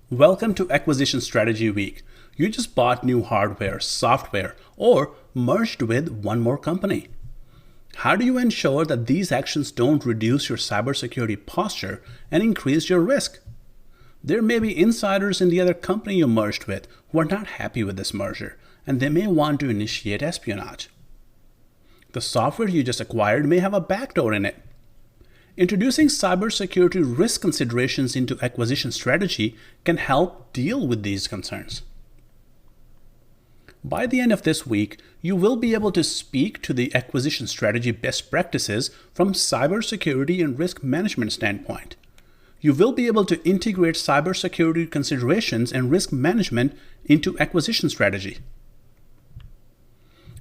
Welcome to Acquisition Strategy Week. You just bought new hardware, software, or merged with one more company. How do you ensure that these actions don't reduce your cybersecurity posture and increase your risk? There may be insiders in the other company you merged with who are not happy with this merger, and they may want to initiate espionage. The software you just acquired may have a backdoor in it. Introducing cybersecurity risk considerations into acquisition strategy can help deal with these concerns. By the end of this week, you will be able to speak to the acquisition strategy best practices from cybersecurity and risk management standpoint. You will be able to integrate cybersecurity considerations and risk management into acquisition strategy.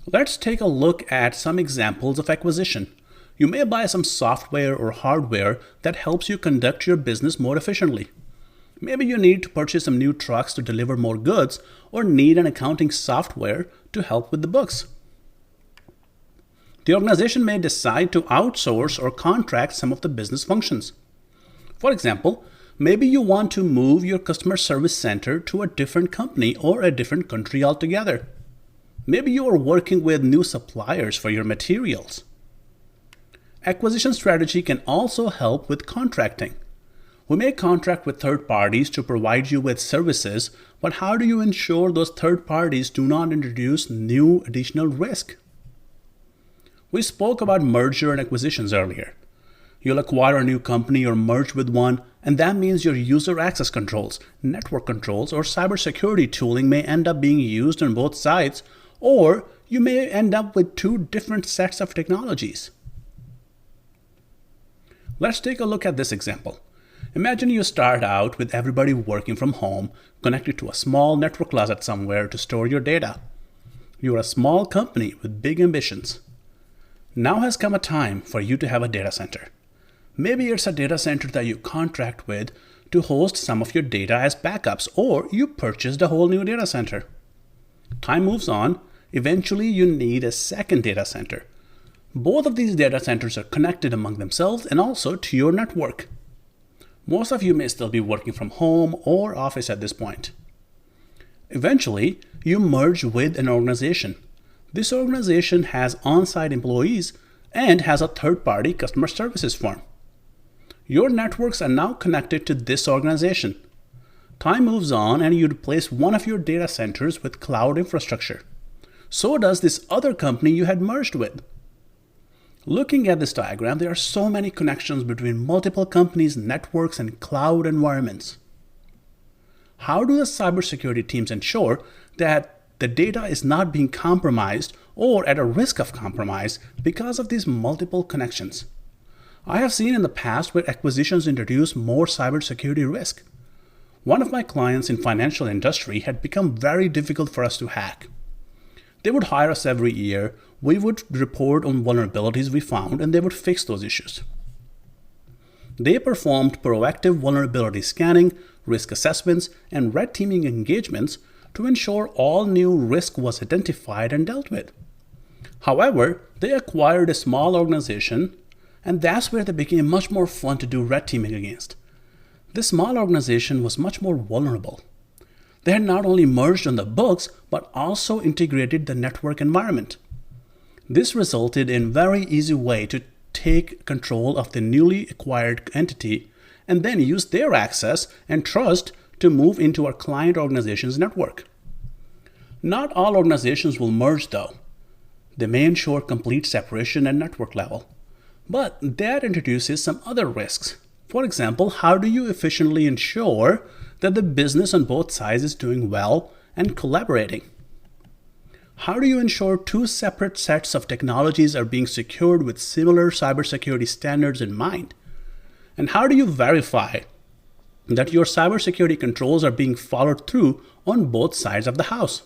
Let's take a look at some examples of acquisition. You may buy some software or hardware that helps you conduct your business more efficiently. Maybe you need to purchase some new trucks to deliver more goods, or need an accounting software to help with the books. The organization may decide to outsource or contract some of the business functions. For example, maybe you want to move your customer service center to a different company or a different country altogether. Maybe you are working with new suppliers for your materials. Acquisition strategy can also help with contracting. We may contract with third parties to provide you with services, but how do you ensure those third parties do not introduce new additional risk? We spoke about merger and acquisitions earlier. You'll acquire a new company or merge with one, and that means your user access controls, network controls, or cybersecurity tooling may end up being used on both sides, or you may end up with two different sets of technologies. Let's take a look at this example. Imagine you start out with everybody working from home, connected to a small network closet somewhere to store your data. You're a small company with big ambitions. Now has come a time for you to have a data center. Maybe it's a data center that you contract with to host some of your data as backups, or you purchased a whole new data center. Time moves on. Eventually, you need a second data center. Both of these data centers are connected among themselves and also to your network. Most of you may still be working from home or office at this point. Eventually, you merge with an organization. This organization has on-site employees and has a third-party customer services firm. Your networks are now connected to this organization. Time moves on and you replace one of your data centers with cloud infrastructure. So does this other company you had merged with. Looking at this diagram, there are so many connections between multiple companies, networks, and cloud environments. How do the cybersecurity teams ensure that the data is not being compromised or at a risk of compromise because of these multiple connections? I have seen in the past where acquisitions introduce more cybersecurity risk. One of my clients in financial industry had become very difficult for us to hack. They would hire us every year. We would report on vulnerabilities we found, and they would fix those issues. They performed proactive vulnerability scanning, risk assessments, and red teaming engagements to ensure all new risk was identified and dealt with. However, they acquired a small organization, and that's where they became much more fun to do red teaming against. This small organization was much more vulnerable. They had not only merged on the books, but also integrated the network environment. This resulted in a very easy way to take control of the newly acquired entity and then use their access and trust to move into our client organization's network. Not all organizations will merge though. They may ensure complete separation at network level. But that introduces some other risks. For example, how do you efficiently ensure that the business on both sides is doing well and collaborating? How do you ensure two separate sets of technologies are being secured with similar cybersecurity standards in mind? And how do you verify that your cybersecurity controls are being followed through on both sides of the house?